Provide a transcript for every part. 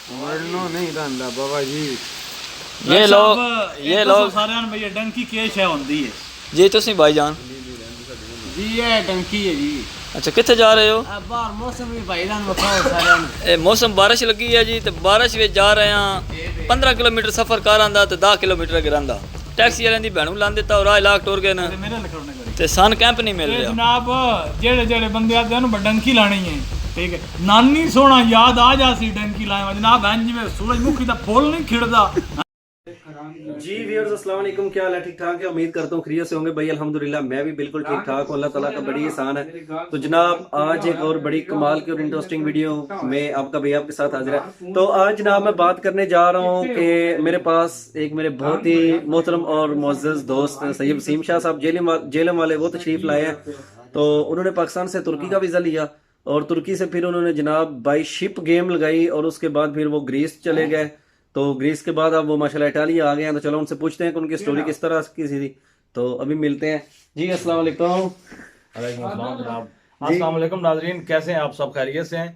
वरनो नहीं रंदा बाबा जी। ये लोग सारे भैया डंकी केश है होंदी है जी। तुसी भाईजान जी ये टंकी है जी। अच्छा कितने जा रहे हो? बाहर मौसम भी भाईजान बताओ सारे। ए मौसम बारिश लगी है जी, तो बारिश में जा रहे हैं। 15 किलोमीटर सफ़र कर आंदा तो 10 किलोमीटर गिरांदा। टैक्सी वाले दी भैनू लान दिता और इलाक टुर गए ना ते सन कैंप नहीं मिल रहा जनाब। जेड़े जेड़े बंदे आते हैं डंकी लानी है, ठीक है। नानी सोना याद आ जासी डंकी लाए जनाब। हैं जिवें सूरजमुखी दा फूल नहीं खिड़दा। जी व्यूअर्स अस्सलाम वालेकुम, क्या हाल है? ठीक ठाक है, उम्मीद करता हूँ खैरियत से होंगे भाई। अल्हम्दुलिल्लाह मैं भी बिल्कुल ठीक ठाक हूँ, अल्लाह ताला का बड़ी एहसान है। तो जनाब आज एक और बड़ी कमाल की और इंटरेस्टिंग वीडियो में आपका भाई आपके साथ हाजिर है। तो आज जनाब मैं बात करने जा रहा हूँ कि मेरे पास एक मेरे बहुत ही मोहतरम और मुअज़्ज़ज़ दोस्त सैयद वसीम शाह साहब जेलम वाले वो तशरीफ लाए हैं। तो उन्होंने पाकिस्तान से तुर्की का वीज़ा लिया और तुर्की से फिर उन्होंने जनाब बाई शिप गेम लगाई और उसके बाद फिर वो ग्रीस चले गए। तो ग्रीस के बाद अब वो माशाल्लाह इटाली आ गए हैं। तो चलो उनसे पूछते हैं कि उनकी स्टोरी किस तरह की थी। तो अभी मिलते हैं जी। अस्सलाम वालेकुम। अस्सलाम वालेकुम नाज़रीन, कैसे हैं आप? सब खैरियत से हैं?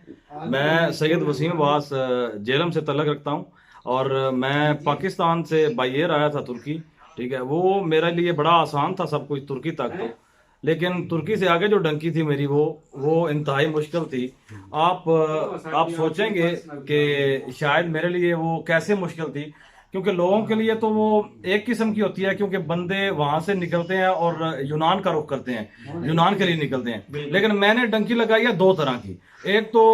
मैं सैयद वसीम अब्बास जेलम से तल्लक रखता हूं और मैं पाकिस्तान से बाय एयर आया था तुर्की, ठीक है। वो मेरे लिए बड़ा आसान था सब कुछ तुर्की तक, तो लेकिन तुर्की से आगे जो डंकी थी मेरी वो इंतहाई मुश्किल थी। आप सोचेंगे कि शायद मेरे लिए वो कैसे मुश्किल थी, क्योंकि लोगों के लिए तो वो एक किस्म की होती है, क्योंकि बंदे वहां से निकलते हैं और यूनान का रुख करते हैं, यूनान के लिए निकलते हैं। लेकिन मैंने डंकी लगाई है दो तरह की। एक तो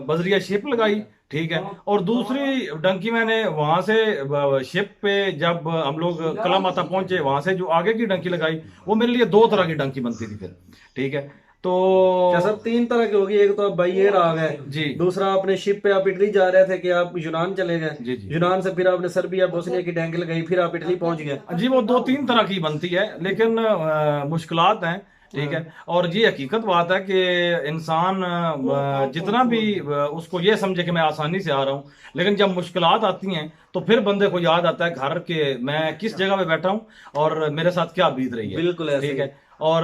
बजरिया शिप लगाई, ठीक है, और दूसरी डंकी मैंने वहां से शिप पे जब हम लोग कलामाता पहुंचे वहां से जो आगे की डंकी लगाई, वो मेरे लिए दो तरह की डंकी बनती थी फिर, ठीक है। तो सब तीन तरह की होगी। एक तो आप बाई एयर आ गए जी, दूसरा अपने शिप पे आप इटली जा रहे थे कि आप यूनान चले गए जी जी यूनान से फिर आपने सर्बिया बोस्निया की डंकी लगाई, फिर आप इटली पहुंच गए। जी। वो दो तीन तरह की बनती है, लेकिन मुश्किलात हैं, ठीक है। और ये हकीकत बात है कि इंसान जितना भी उसको ये समझे कि मैं आसानी से आ रहा हूँ, लेकिन जब मुश्किलात आती हैं तो फिर बंदे को याद आता है घर के मैं किस जगह पे बैठा हूँ और मेरे साथ क्या बीत रही है, बिल्कुल ऐसे ठीक है। और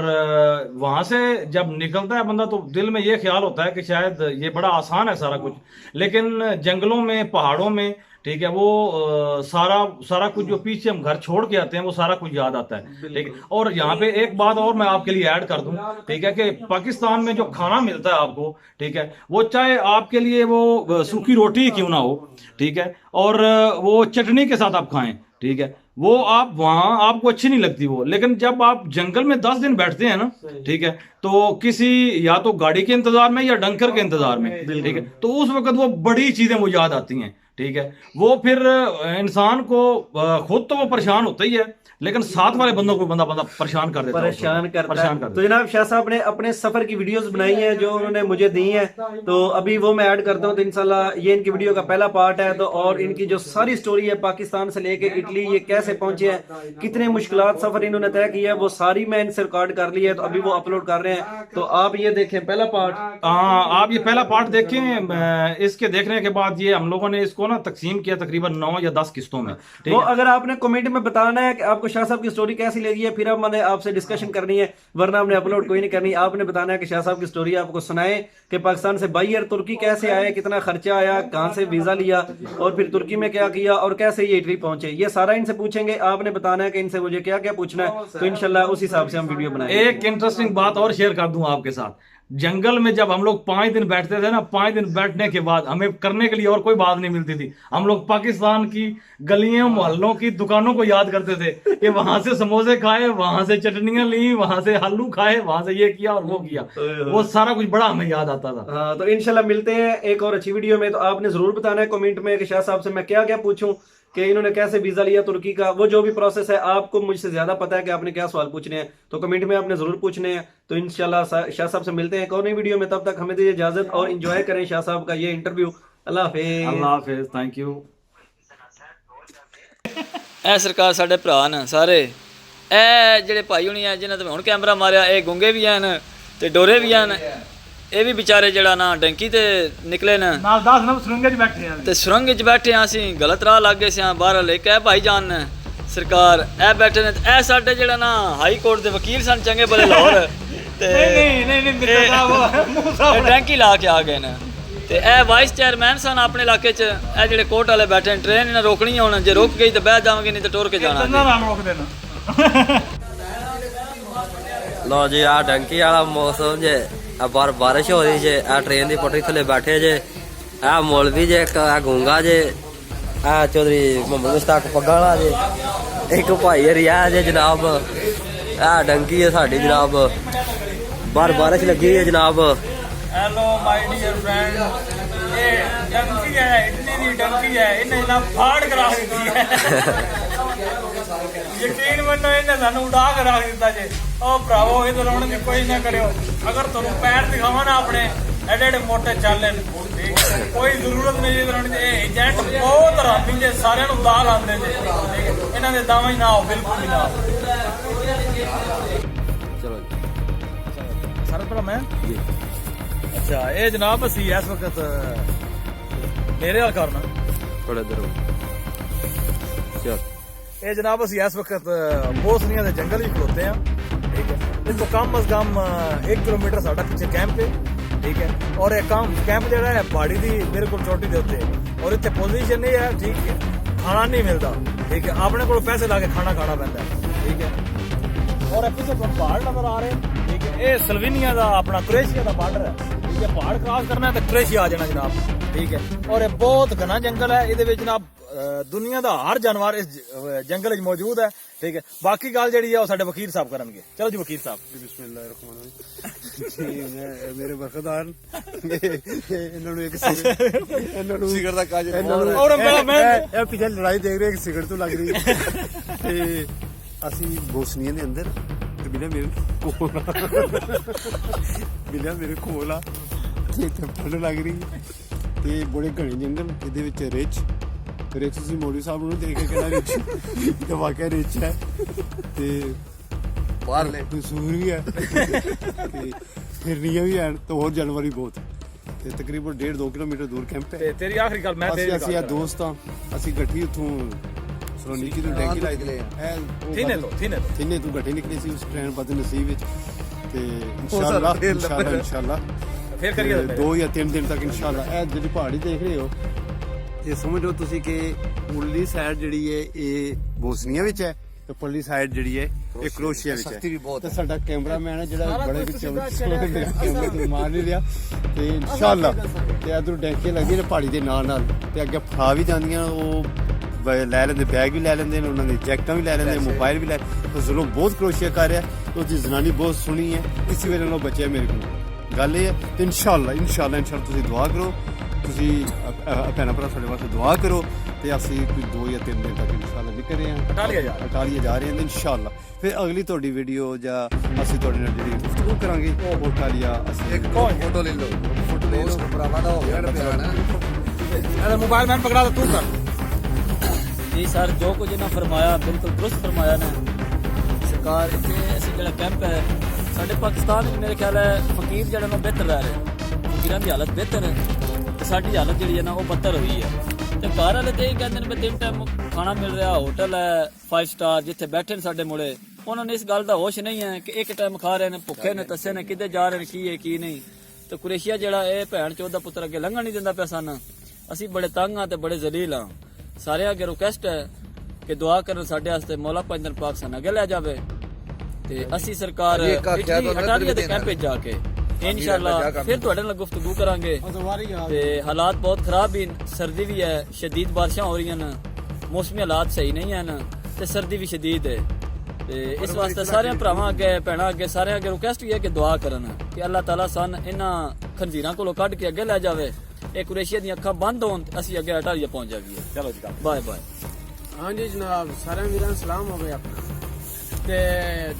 वहां से जब निकलता है बंदा तो दिल में ये ख्याल होता है कि शायद ये बड़ा आसान है सारा कुछ, लेकिन जंगलों में पहाड़ों में, ठीक है, वो सारा कुछ जो पीछे हम घर छोड़ के आते हैं वो सारा कुछ याद आता है, ठीक है। और यहाँ पे एक बात और मैं आपके लिए ऐड कर दूं, ठीक है, कि पाकिस्तान में जो खाना मिलता है आपको, ठीक है, वो चाहे आपके लिए वो सूखी रोटी ही क्यों ना हो, ठीक है, और वो चटनी के साथ आप खाएं, ठीक है, वो आप वहां आपको अच्छी नहीं लगती वो। लेकिन जब आप जंगल में 10 दिन बैठते हैं ना, ठीक है, तो किसी या तो गाड़ी के इंतजार में या डंकर के इंतजार में, ठीक है, तो उस वक्त वो बड़ी चीजें वो याद आती हैं, ठीक है। वो फिर इंसान को खुद तो वो परेशान होता ही है, लेकिन साथ वाले बंदों को बंदा परेशान कर देता है, परेशान करता है। तो जनाब शाह साहब ने अपने सफर की वीडियोस बनाई हैं जो उन्होंने मुझे दी हैं, तो अभी वो मैं ऐड करता हूं। तो इंशाल्लाह ये इनकी वीडियो का पहला पार्ट है। तो और इनकी जो सारी स्टोरी है पाकिस्तान से लेके इटली ये कैसे पहुंचे हैं, कितने मुश्किलात सफर इन्होंने तय किया है, वो सारी मैं इनसे रिकॉर्ड कर ली है। तो अभी वो अपलोड कर रहे हैं, तो आप ये देखें पहला पार्ट। आप ये पहला पार्ट देखें। इसके देखने के बाद ये हम लोगों ने इसको ना तकसीम किया तकरीबन 9 या 10 किस्तों में, ठीक वो है। अगर आपने कमेंट में बताना है कि आपको शाह साहब की स्टोरी कैसी लगी है, फिर अब मैंने आपसे डिस्कशन करनी है, वरना हमने अपलोड कोई नहीं करनी। आपने बताना है कि शाह साहब की स्टोरी आपको सुनाए कि पाकिस्तान से बाई एयर तुर्की कैसे आए, कितना खर्चा आया, कहां से वीजा लिया और फिर तुर्की में क्या किया और कैसे ये इटली पहुंचे, ये सारा इनसे पूछेंगे। आपने बताना है कि इनसे मुझे क्या क्या पूछना है, तो इंशाल्लाह उस हिसाब से हम वीडियो बनाएंगे। एक इंटरेस्टिंग बात और शेयर कर दूं आपके साथ। जंगल में जब हम लोग 5 दिन बैठते थे ना, 5 दिन बैठने के बाद हमें करने के लिए और कोई बात नहीं मिलती थी। हम लोग पाकिस्तान की गलियों मोहल्लों की दुकानों को याद करते थे कि वहां से समोसे खाए, वहां से चटनियां ली, वहां से आलू खाए, वहां से ये किया और वो किया, वो सारा कुछ बड़ा हमें याद आता था। हाँ, तो इंशाल्लाह मिलते हैं एक और अच्छी वीडियो में। तो आपने जरूर बताना है कमेंट में कि शाह साहब से मैं क्या क्या पूछूं, कि इन्होंने कैसे वीजा लिया तुर्की का, वो जो भी प्रोसेस है आपको मुझसे ज्यादा पता है कि आपने क्या सवाल पूछने हैं, तो कमेंट में आपने जरूर पूछने हैं। तो इंशाल्लाह शाह साहब से मिलते हैं एक और नई वीडियो में। तब तक हमें दीजिए इजाजत और एंजॉय करें शाह साहब का ये इंटरव्यू। अल्लाह हाफिज। अल्लाह हाफिज, थैंक यू। ए सरकार साडे भरा न सारे ए जेड़े भाई हुणी है जिन्हां ते हुण कैमरा मारिया, ए गुंगे भी हैं ते डोरे भी हैं। ये भी बेचारे जड़ा ना डंकी ते निकले न नाल 10 दिन सुरंग च बैठे हैं ते सुरंग च बैठे हैं। असीं गलत राह लग गए सी बाहर ले के भाई जान सरकार ए बैठे ने। ए साडे जड़ा ना हाई कोर्ट दे वकील सन चंगे भले लाहौर ते नहीं मिर्जा साहब डंकी ला के आ गए न। ਤੇ ਇਹ ਵਾਈਸ ਚੇਅਰਮੈਨ ਸਨ ਆਪਣੇ ਇਲਾਕੇ 'ਚ। ਇਹ ਜਿਹੜੇ ਕੋਟ ਵਾਲੇ ਬੈਠੇ ਨੇ, ਟ੍ਰੇਨ ਇਹਨਾਂ ਰੋਕਣੀ ਆ ਹੁਣ, ਜੇ ਰੁਕ ਗਈ ਤਾਂ ਬਹਿ ਜਾਵਾਂਗੇ, ਨਹੀਂ ਤਾਂ ਟੁਰ ਕੇ ਜਾਣਾ ਜੀ। लो जी आ डंकी वाला मौसम जे बार बारिश हो रही जे आ ट्रेन की पटरी थले बैठे जे आ मौलवी जे एक आ गूंगा जे आ चौधरी मोहम्मद मुश्ताक पग्गा वाला जे एक भाई रियाज जे जनाब आ डंकी है साडी जनाब बार बारिश लगी है जनाब। हेलो माय डियर फ्रेंड, ये डंकी है, इतनी दी डंकी है, इन्हें ना फाड़ करा दी है। यकीन मनो इन्हें सानू उड़ा के रख दिता जे। ओ भरावो इधर आने की कोशिश ना करियो, अगर तुम पैर दिखावा ना अपने एडे एडे मोटे चाले, कोई जरूरत नहीं इधर आने की। एजेंट बहुत हरामी जे, सारे नु दाल आंदे जे, इन्हां दे दावा ही ना हो, बिल्कुल भी ना हो। चलो सर पर मैं अच्छा ये जनाब असी इस वक्त मेरे हाल करना थोड़ा देर चल ये जनाब असी इस वक्त बोसनिया के जंगल ही खलोते हैं, ठीक है। इसको कम अज कम 1 किलोमीटर साडा पीछे कैंप है, ठीक है। और ये कैंप जड़ा है पहाड़ी दी बिल्कुल चोटी दे उत्ते, और इत्थे पोजीशन नहीं है, ठीक है। खाना नहीं मिलता, ठीक है, अपने को पैसे ला के खाना खाना पैंदा है, ठीक है। और पीछे पहाड़ नजर आ रहे हैं, ठीक है। ये स्लोवेनिया का अपना क्रोएशिया का बॉर्डर है, ठीक है। पहाड़ क्रॉस करना है तो क्रोएशिया आ जाना जनाब, ठीक है। और ये बहुत घना जंगल है, ये जनाब दुनिया का हर जानवर इस जंगल में मौजूद है, ठीक है। बाकी गल जी है साडे वकील साहब करनगे। चलो जी वकील साहब। ਮੇਰੇ ਵਫਾਦਾਰ ਇਹਨਾਂ ਨੂੰ ਇੱਕ ਸਿਗਰਟ ਦਾ ਕਾਜ और मैं ਇਹ ਪਿੱਛੇ ਲੜਾਈ ਦੇਖ ਰਹੇ ਇੱਕ ਸਿਗਰਟ ਤੋਂ ਲੱਗ ਰਹੀ ਹੈ ਤੇ ਅਸੀਂ ਬੋਸਨੀਆ ਦੇ ਅੰਦਰ ਤੇ ਬਿਨਾਂ ਮੇਰੇ ਕੋਲ ਆ ਤੇ ਠੰਡ ਲੱਗ ਰਹੀ ਤੇ ਬੜੇ ਘਣੇ ਜੰਗਲ, ਇਹਦੇ ਵਿੱਚ ਰਿਚ ਸੀ। ਮੋੜੀ ਸਾਹਿਬ ਨੂੰ ਦੇਖ ਕੇ ਕਿਹੜਾ ਰਿਚ ਤੇ ਵਾਕਿਆ ਰਿਚ ਹੈ ਤੇ ਬਾਹਰਲੇ ਸੂਰ ਵੀ ਹੈ ਤੇ ਫਿਰਨੀਆਂ ਵੀ ਹਨ ਤੇ ਹੋਰ ਜਾਨਵਰ ਵੀ ਬਹੁਤ ਤੇ ਤਕਰੀਬਨ 1.5-2 ਕਿਲੋਮੀਟਰ ਦੂਰ ਕੈਂਪ ਹੈ। तेरी आखिरी गल मैं तेरी ਅਸੀਂ ਆ ਦੋਸਤ ਆ, ਅਸੀਂ ਗੱਠੀ ਉੱਥੋਂ ਸਲੋਨੀਕੀ ਤੋਂ ਡੈਂਕੀ ਲਾਈ ਦੇ थीने तो ਥਿੰਨੇ ਤੋਂ ਗੱਠੀ ਨਿਕਲੀ ਸੀ ਉਸ ਟ੍ਰੇਨ ਬਦ ਨਸੀਬ ਵਿੱਚ ਤੇ ਇਨਸ਼ਾਅੱਲਾ फिर करिए 2 ਜਾਂ 3 ਦਿਨ ਤੱਕ ਇਨਸ਼ਾਅੱਲਾ। ਇਹ ਜਿਹੜੀ ਪਹਾੜੀ ਦੇਖ ਰਹੇ ਹੋ ਇਹ ਸਮਝ ਲਓ ਤੁਸੀਂ ਕਿ ਉਰਲੀ ਸਾਈਡ ਜਿਹੜੀ ਹੈ ਇਹ ਬੋਸਨੀਆ ਵਿੱਚ ਹੈ ਤੇ ਪਰਲੀ ਸਾਈਡ ਜਿਹੜੀ ਹੈ ਇਹ ਕ੍ਰੋਏਸ਼ੀਆ ਵਿੱਚ ਹੈ। ਤੇ ਸਾਡਾ ਕੈਮਰਾਮੈਨ ਹੈ ਜਿਹੜਾ ਬੜੇ ਵਿੱਚ ਕੈਮਰੇ ਤੋਂ ਮਾਰ ਨਹੀਂ ਰਿਹਾ ਤੇ ਇਨਸ਼ਾਅੱਲਾ ਤੇ ਇਧਰੋਂ ਡੈਂਕੇ ਲੱਗੀ ਨੇ ਪਹਾੜੀ ਦੇ ਨਾਲ ਤੇ ਅੱਗੇ ਫੜਾ ਵੀ ਜਾਂਦੀਆਂ, ਉਹ ਲੈ ਲੈਂਦੇ, ਬੈਗ ਵੀ ਲੈ ਲੈਂਦੇ ਨੇ, ਉਹਨਾਂ ਦੀ ਜੈਕਟਾਂ ਵੀ ਲੈ ਲੈਂਦੇ, ਮੋਬਾਈਲ ਵੀ ਲੈ। ਤੇ ਜ਼ੁਲਮ ਬਹੁਤ ਕ੍ਰੋਏਸ਼ੀਆ ਕਰ ਰਿਹਾ, ਉਹਦੀ ਜ਼ਨਾਨੀ ਬਹੁਤ ਸੋਹਣੀ ਹੈ, ਇਸੇ ਵਜ੍ਹਾ ਨਾਲ ਬਚਿਆ ਮੇਰੇ ਕੋਲ। ਗੱਲ ਇਹ ਹੈ ਤੇ ਇਨਸ਼ਾਅੱਲਾ ਤੁਸੀਂ ਦੁਆ ਕਰੋ, ਤੁਸੀਂ ਭੈਣਾਂ ਭਰਾ ਸਾਡੇ ਵਾਸਤੇ ਦੁਆ ਕਰੋ ਤੇ ਅਸੀਂ ਕੋਈ 2 ਜਾਂ 3 ਦਿਨ ਤੱਕ ਇਨਸ਼ਾਅੱਲਾ ਨਿਕਲ ਰਹੇ ਹਾਂ, ਇਟਾਲੀਆ ਜਾ ਰਹੇ ਹਾਂ ਇਨਸ਼ਾਅੱਲਾ। ਫਿਰ ਅਗਲੀ ਤੁਹਾਡੀ ਵੀਡੀਓ ਜਾਂ ਅਸੀਂ ਤੁਹਾਡੇ ਨਾਲ ਜਿਹੜੀ ਗੁਫ਼ਤਗੂ ਕਰਾਂਗੇ ਉਹ ਇਟਾਲੀਆ ਅਸੀਂ ਇੱਕ ਫੋਟੋ ਲੈ ਲਓ ਭਰਾਵਾਂ ਦਾ ਹੋ ਗਿਆ मोबाइल मैन पकड़ा तो तू कर। ਜੀ ਸਰ ਜੋ ਕੁਝ ਇਹਨਾਂ ਫਰਮਾਇਆ ਬਿਲਕੁਲ ਦਰੁਸਤ ਫਰਮਾਇਆ ਨੇ ਸਰਕਾਰ। ਇੱਥੇ ਅਸੀਂ ਜਿਹੜਾ ਕੈਂਪ ਹੈ ਸਾਡੇ ਪਾਕਿਸਤਾਨ ਵਿੱਚ ਮੇਰੇ ਖਿਆਲ ਹੈ ਫਕੀਰ ਜਿਹੜਾ ਨਾ ਬਿਹਤਰ ਰਹਿ ਰਿਹਾ, ਫਕੀਰਾਂ ਦੀ ਹਾਲਤ ਬਿਹਤਰ ਹੈ ਤੇ ਸਾਡੀ ਹਾਲਤ ਜਿਹੜੀ ਹੈ ਨਾ ਉਹ ਬੱਤਰ ਹੋਈ ਹੈ। ਤੇ ਘਰ ਵਾਲੇ ਤੇ ਇਹ ਕਹਿੰਦੇ ਨੇ ਵੀ 3 ਟਾਈਮ ਖਾਣਾ ਮਿਲ ਰਿਹਾ, ਹੋਟਲ ਹੈ 5 ਸਟਾਰ ਜਿੱਥੇ ਬੈਠੇ ਨੇ ਸਾਡੇ ਮੁੰਡੇ, ਉਹਨਾਂ ਨੂੰ ਇਸ ਗੱਲ ਦਾ ਹੋਸ਼ ਨਹੀਂ ਹੈ ਕਿ 1 ਟਾਈਮ ਖਾ ਰਹੇ ਨੇ, ਭੁੱਖੇ ਨੇ, ਤੱਸੇ ਨੇ, ਕਿੱਥੇ ਜਾ ਰਹੇ ਨੇ, ਕੀ ਹੈ ਕੀ ਨਹੀਂ। ਤੇ ਕੁਰੇਸ਼ੀਆ ਜਿਹੜਾ ਇਹ ਭੈਣ ਚੋਦ ਦਾ ਪੁੱਤਰ ਅੱਗੇ ਲੰਘਣ ਨਹੀਂ ਦਿੰਦਾ ਪਿਆ ਸਾਨੂੰ। ਅਸੀਂ ਬੜੇ ਤੰਗ ਹਾਂ ਤੇ ਬੜੇ ਜ਼ਲੀਲ ਹਾਂ। ਸਾਰਿਆਂ ਅੱਗੇ ਰਿਕੁਐਸਟ ਹੈ ਕਿ ਦੁਆ ਕਰਨ ਸਾਡੇ ਵਾਸਤੇ, ਮੌਲਾ ਪੰਜਨ ਪਾਕ ਸਾਨੂੰ ਅੱਗੇ ਲੈ ਜਾਵੇ ਤੇ ਅਸੀਂ ਸਰਕਾਰ ਇਟਾਲੀਆ ਦੇ ਕੈਂਪ ਵਿੱਚ ਜਾ ਕੇ ਇਨਸ਼ਾਅੱਲਾ ਫਿਰ ਤੁਹਾਡੇ ਨਾਲ ਗੁਫ਼ਤਗੂ ਕਰਾਂਗੇ। ਤੇ ਹਾਲਾਤ ਬਹੁਤ ਖਰਾਬ ਹਨ, ਸਰਦੀ ਵੀ ਹੈ, ਸ਼ਦੀਦ ਬਾਰਿਸ਼ਾਂ ਹੋ ਰਹੀਆਂ ਨੇ, ਮੌਸਮੀ ਹਾਲਾਤ ਸਹੀ ਨਹੀਂ ਹਨ ਤੇ ਸਰਦੀ ਵੀ ਸ਼ਦੀਦ ਹੈ। ਤੇ ਇਸ ਵਾਸਤੇ ਸਾਰਿਆਂ ਭਰਾਵਾਂ ਅੱਗੇ, ਭੈਣਾਂ ਅੱਗੇ, ਸਾਰਿਆਂ ਅੱਗੇ ਰਿਕੁਐਸਟ ਵੀ ਹੈ ਕਿ ਦੁਆ ਕਰਨ ਕਿ ਅੱਲਾਹ ਤਾਲਾ ਸਾਨੂੰ ਇਹਨਾਂ ਖੰਜੀਰਾਂ ਕੋਲੋਂ ਕੱਢ ਕੇ ਅੱਗੇ ਲੈ ਜਾਵੇ। ਇਹ ਕੁਰੇਸ਼ੀਆ ਦੀਆਂ ਅੱਖਾਂ ਬੰਦ ਹੋਣ ਤੇ ਅਸੀਂ ਅੱਗੇ ਇਟਾਲੀਆ ਪਹੁੰਚ ਜਾਈਏ। ਚਲੋ ਜੀ ਬਾਏ ਬਾਏ। ਹਾਂਜੀ ਜਨਾਬ, ਸਾਰਿਆਂ ਵੀਰਾਂ ਨੂੰ ਸਲਾਮ ਹੋਵੇ ਆਪਣਾ। ਤੇ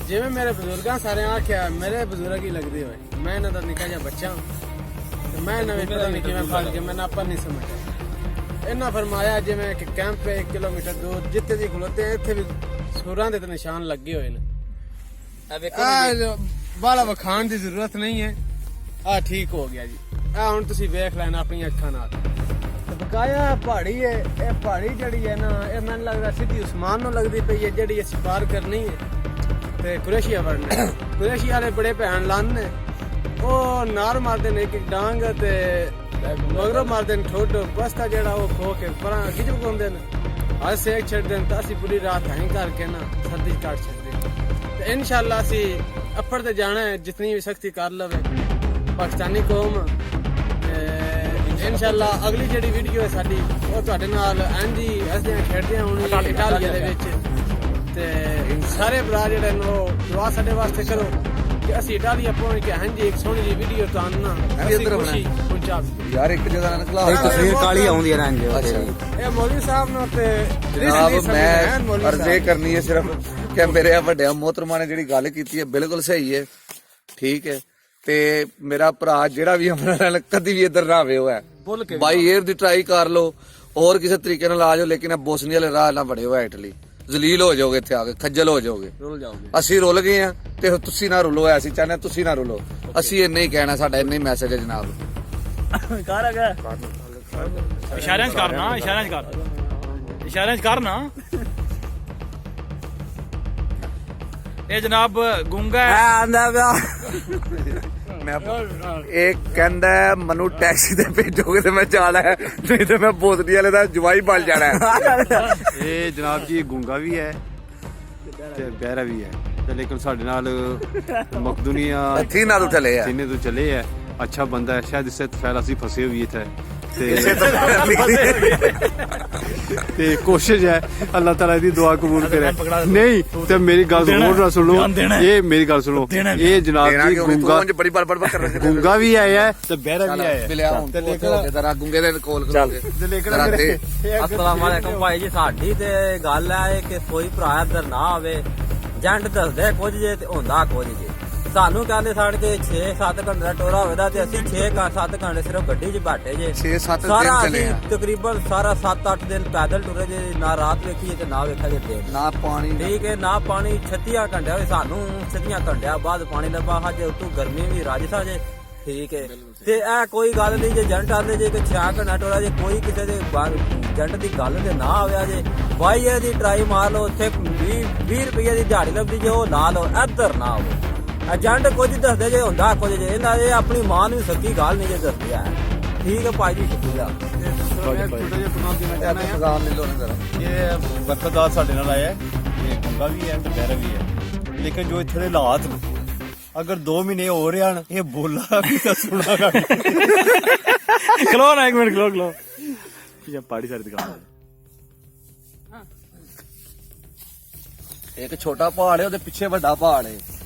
ਜਿਵੇਂ ਮੇਰੇ ਬਜ਼ੁਰਗਾਂ ਸਾਰਿਆਂ ਆਖਿਆ, ਮੇਰੇ ਬਜ਼ੁਰਗ ਹੀ ਲੱਗਦੇ ਹੋਏ, ਮੈਂ ਇਹਨਾਂ ਦਾ ਨਿੱਕਾ ਜਿਹਾ ਬੱਚਾ ਤੇ ਮੈਂ ਨਵੇਂ ਪਤਾ ਨਹੀਂ ਕਿਵੇਂ ਫੜ ਕੇ ਮੈਨੂੰ ਆਪਾਂ ਨਹੀਂ ਸਮਝਿਆ। ਇਹਨਾਂ ਫਰਮਾਇਆ ਜਿਵੇਂ ਕਿ ਕੈਂਪ 1 ਕਿਲੋਮੀਟਰ ਦੂਰ ਜਿੱਥੇ ਦੀ ਖਲੋਤੇ ਇੱਥੇ ਵੀ ਸੂਰਾਂ ਦੇ ਤੇ ਨਿਸ਼ਾਨ ਲੱਗੇ ਹੋਏ ਨੇ। ਬਾਲਾ ਵਖਾਣ ਦੀ ਜ਼ਰੂਰਤ ਨਹੀਂ ਹੈ, ਆ ਠੀਕ ਹੋ ਗਿਆ ਜੀ। ਆ ਹੁਣ ਤੁਸੀਂ ਵੇਖ ਲੈਣਾ ਆਪਣੀਆਂ ਅੱਖਾਂ ਨਾਲ। ਬਕਾਇਆ ਪਹਾੜੀ ਹੈ, ਇਹ ਪਹਾੜੀ ਜਿਹੜੀ ਹੈ ਨਾ ਇਹ ਮੈਨੂੰ ਲੱਗਦਾ ਸਿੱਧੀ ਉਸਮਾਨ ਨੂੰ ਲੱਗਦੀ ਪਈ ਹੈ ਜਿਹੜੀ ਅਸੀਂ ਪਾਰ ਕਰਨੀ ਹੈ ਤੇ ਕੁਰੇਸ਼ੀਆ ਵੜਨਾ। ਕੁਰੇਸ਼ੀਆ ਵਾਲੇ ਬੜੇ ਭੈਣ ਲੰਨ ਨੇ, ਉਹ ਨਾਰ ਮਾਰਦੇ ਨੇ ਇੱਕ ਡਾਂਗ ਤੇ ਮਗਰੋਂ ਮਾਰਦੇ ਨੇ ਠੋਡ ਬਸਤਾ ਜਿਹੜਾ ਉਹ ਖੋ ਕੇ ਪਰਾਂ ਖਿੱਚ ਪਕਾਉਂਦੇ ਨੇ ਅੱਜ ਸੇਕ ਛੱਡਦੇ ਨੇ ਤਾਂ ਅਸੀਂ ਪੂਰੀ ਰਾਤ ਐਂ ਕਰਕੇ ਨਾ ਸਰਦੀ ਕੱਟ ਛੱਡਦੇ ਤੇ ਇਨਸ਼ਾਅੱਲਾ ਅਸੀਂ ਅੱਪੜ ਤੇ ਜਾਣਾ ਹੈ ਜਿਤਨੀ ਵੀ ਸਖਤੀ ਕਰ ਲਵੇ ਪਾਕਿਸਤਾਨੀ ਕੌਮ ਇਨਸ਼ਾਅੱਲਾ ਅਗਲੀ ਜਿਹੜੀ ਵੀਡੀਓ ਹੈ ਸਾਡੀ ਉਹ ਤੁਹਾਡੇ ਨਾਲ ਐਂਜੀ ਅਸੀਂ ਖੇਡਦੇ ਹਾਂ ਇਟਾਲੀਆ ਦੇ ਵਿੱਚ ਤੇ ਸਾਰੇ ਭਰਾ ਜਿਹੜੇ ਨੇ ਉਹ ਦੁਆ ਸਾਡੇ ਵਾਸਤੇ ਕਰੋ ਕਿ ਅਸੀਂ ਇਟਾਲੀਆ ਪਹੁੰਚ ਕੇ ਹਾਂਜੀ ਇੱਕ ਸੋਹਣੀ ਜਿਹੀ ਵੀਡੀਓ ਤੁਹਾਨੂੰ ਨਾ ਅਸੀਂ ਖੁਸ਼ੀ ਪਹੁੰਚਾ ਯਾਰ ਇੱਕ ਜਗ੍ਹਾ ਨਾਲ ਖਲਾ ਤਸਵੀਰ ਕਾਲੀ ਆਉਂਦੀ ਹੈ ਇਹ ਮੌਲਵੀ ਸਾਹਿਬ ਨੂੰ ਤੇ ਜਨਾਬ ਮੈਂ ਅਰਜ਼ੇ ਕਰਨੀ ਹੈ ਸਿਰਫ ਕਿ ਮੇਰੇ ਆ ਵੱਡਿਆ ਮੋਹਤਰਮਾਂ ਨੇ ਜਿਹੜੀ ਗੱਲ ਕੀਤੀ ਹੈ ਬਿਲਕੁਲ ਸਹੀ ਹੈ ਠੀਕ ਹੈ ਤੇ ਮੇਰਾ ਭਰਾ ਜਿਹੜਾ ਵੀ ਹਮਾਰੇ ਨਾਲ ਕਦੀ ਵੀ ਇੱਧਰ ਨਾ ਆਵੇ ਉਹ ਹੈ ਬਾਈ 에ਅਰ ਦੀ ਟਰਾਈ ਕਰ ਲਓ ਹੋਰ ਕਿਸੇ ਤਰੀਕੇ ਨਾਲ ਆ ਜਾਓ ਲੇਕਿਨ ਬੋਸਨੀ ਵਾਲੇ ਰਾਹ ਨਾ ਬੜੇ ਹੋਇਆ ਇਟਲੀ ਜ਼ਲੀਲ ਹੋ ਜਾਓਗੇ ਇੱਥੇ ਆ ਕੇ ਖੱਜਲ ਹੋ ਜਾਓਗੇ ਅਸੀਂ ਰੁੱਲ ਗਏ ਆ ਤੇ ਤੁਸੀਂ ਨਾ ਰੁੱਲੋ ਅਸੀਂ ਚਾਹੁੰਦੇ ਤੁਸੀਂ ਨਾ ਰੁੱਲੋ ਅਸੀਂ ਇੰਨਾ ਹੀ ਕਹਿਣਾ ਸਾਡਾ ਇੰਨਾ ਹੀ ਮੈਸੇਜ ਹੈ ਜਨਾਬ ਕਰ ਅਗਾ ਇਸ਼ਾਰਿਆਂ 'ਚ ਕਰਨਾ ਇਸ਼ਾਰਿਆਂ 'ਚ ਕਰਨਾ ਇਹ ਜਨਾਬ ਗੁੰਗਾ ਹੈ ਆਂਦਾ ਪਿਆ ਇਹ ਕਹਿੰਦਾ ਮੈਨੂੰ ਟੈਕਸੀ ਤੇ ਭੇਜੋਗੇ ਤੇ ਮੈਂ ਜਾਣਾ ਹੈ ਨਹੀਂ ਤੇ ਮੈਂ ਬੋਤਲੀ ਵਾਲੇ ਦਾ ਜਵਾਈ ਬਣ ਜਾਣਾ ਹੈ ਇਹ ਜਨਾਬ ਜੀ ਗੁੰਗਾ ਵੀ ਹੈ ਤੇ ਬਹਿਰਾ ਵੀ ਹੈ ਤੇ ਲੇਕਿਨ ਸਾਡੇ ਨਾਲ ਮਕਦੂਨੀਆ ਇੱਥੇ ਨਾਲ ਚਲੇ ਆ ਸੀਨੇ ਤੋਂ ਚਲੇ ਹੈ अच्छा बंदा है शायद इससे पहले ਅਸੀਂ ਫਸੇ ਹੋਈ थे ਤੇ ਕੋਸ਼ਿਸ਼ ਹੈ ਅੱਲਾਹ ਤਾਲਾ ਦੀ ਦੁਆ ਕਬੂਲ ਕਰੇ ਨਹੀਂ ਤੇ ਮੇਰੀ ਗੱਲ ਸੁਣੋ ਇਹ ਮੇਰੀ ਗੱਲ ਸੁਣੋ ਇਹ ਜਨਾਬ ਜੀ ਗੁੰਗਾ ਬੜੀ ਬੜ ਕਰ ਰਹੇ ਗੁੰਗਾ ਵੀ ਆਇਆ ਹੈ ਤੇ ਬਹਿਰਾ ਵੀ ਆਇਆ ਹੈ ਤੇ ਲੇਕਿਨ ਤੇਰਾ ਗੁੰਗੇ ਦੇ ਕੋਲ ਤੇ ਲੇਕਿਨ अस्सलाम वालेकुम भाई जी ਸਾਡੀ ਤੇ ਗੱਲ ਹੈ ਕਿ ਕੋਈ ਭਰਾ ਇੱਧਰ ਨਾ ਆਵੇ ਜੰਟ ਦੱਸਦੇ ਕੁਝ ਜੇ ਤੇ ਹੁੰਦਾ ਕੁਝ ਜੇ ਸਾਨੂੰ ਕਹਿੰਦੇ ਸਾਡ ਕੇ 6-7 ਘੰਟੇ ਦਾ ਟੋਰਾ ਹੋਵੇਦਾ ਤੇ ਅਸੀਂ 6-7 ਘੰਟੇ ਸਿਰਫ ਗੱਡੀ 'ਚ ਬੈਠੇ ਜੇ 6-7 ਸਾਰਾ ਦਿਨ ਚਲੇ ਅਸੀਂ ਆ ਤਕਰੀਬਨ ਸਾਰਾ 7-8 ਦਿਨ ਪੈਦਲ ਟੁਰੇ ਜੇ ਨਾ ਰਾਤ ਵੇਖੀਏ ਤੇ ਨਾ ਵੇਖਿਆ ਜੇ ਦਿਨ ਨਾ ਪਾਣੀ ਠੀਕ ਹੈ ਨਾ ਪਾਣੀ 36 ਘੰਟੇ ਹੋਏ ਸਾਨੂੰ 36 ਘੰਟਿਆਂ ਬਾਅਦ ਪਾਣੀ ਲੱਭਾ ਹਜੇ ਉਤੋਂ ਗਰਮੀ ਵੀ ਰਾਜਸਾ ਜੇ ਠੀਕ ਹੈ ਤੇ ਇਹ ਕੋਈ ਗੱਲ ਨਹੀਂ ਜੇ ਜੰਟ ਆਂਦੇ ਜੇ ਕਿ 6 ਘੰਟਾ ਟੋਰਾ ਜੇ ਕੋਈ ਕਿਸੇ ਦੇ ਜੰਟ ਦੀ ਗੱਲ ਤੇ ਨਾ ਆਵਿਆ ਜੇ ਬਾਈ ਇਹਦੀ ਟਰਾਈ ਮਾਰ ਲਓ ਉੱਥੇ 20 ਰੁਪਏ ਦੀ ਦਿਹਾੜੀ ਲੱਭਦੀ ਜੇ ਉਹ ਲਾ ਲਓ ਇੱਧਰ ਨਾ ਆਵੋ ਏਜੰਟ ਕੁਝ ਦੱਸਦੇ ਜੇ ਹੁੰਦਾ ਕੁਝ ਜੇ ਇਹਨਾਂ ਇਹ ਆਪਣੀ ਮਾਂ ਨੂੰ ਸੱਚੀ ਗੱਲ ਨਹੀਂ ਜੇ ਦੱਸਦੇ ਆ ਠੀਕ ਹੈ ਭਾਈ ਜੀ ਸ਼ੁਕਰੀਆ ਇੰਤਜ਼ਾਮ ਲੈ ਲਓ ਨਾ ਜ਼ਰਾ ਇਹ ਵਰਕਰਦਾਰ ਸਾਡੇ ਨਾਲ ਆਇਆ ਇਹ ਗੁੰਗਾ ਵੀ ਹੈ ਤੇ ਬਹਿਰਾ ਵੀ ਹੈ ਲੇਕਿਨ ਜੋ ਇੱਥੇ ਦੇ ਹਾਲਾਤ ਨੇ ਅਗਰ 2 ਮਹੀਨੇ ਹੋ ਰਹੇ ਹਨ ਇਹ ਬੋਲਾ ਵੀ ਤਾਂ ਸੁਣਾਗਾ ਖਲੋ ਨਾ ਇੱਕ ਮਿੰਟ ਖਲੋ ਜਾਂ ਪਾੜੀ ਸਾਰੀ ਦੁਕਾਨ ਇੱਕ ਛੋਟਾ ਪਹਾੜ ਹੈ ਉਹਦੇ ਪਿੱਛੇ ਵੱਡਾ ਪਹਾੜ ਹੈ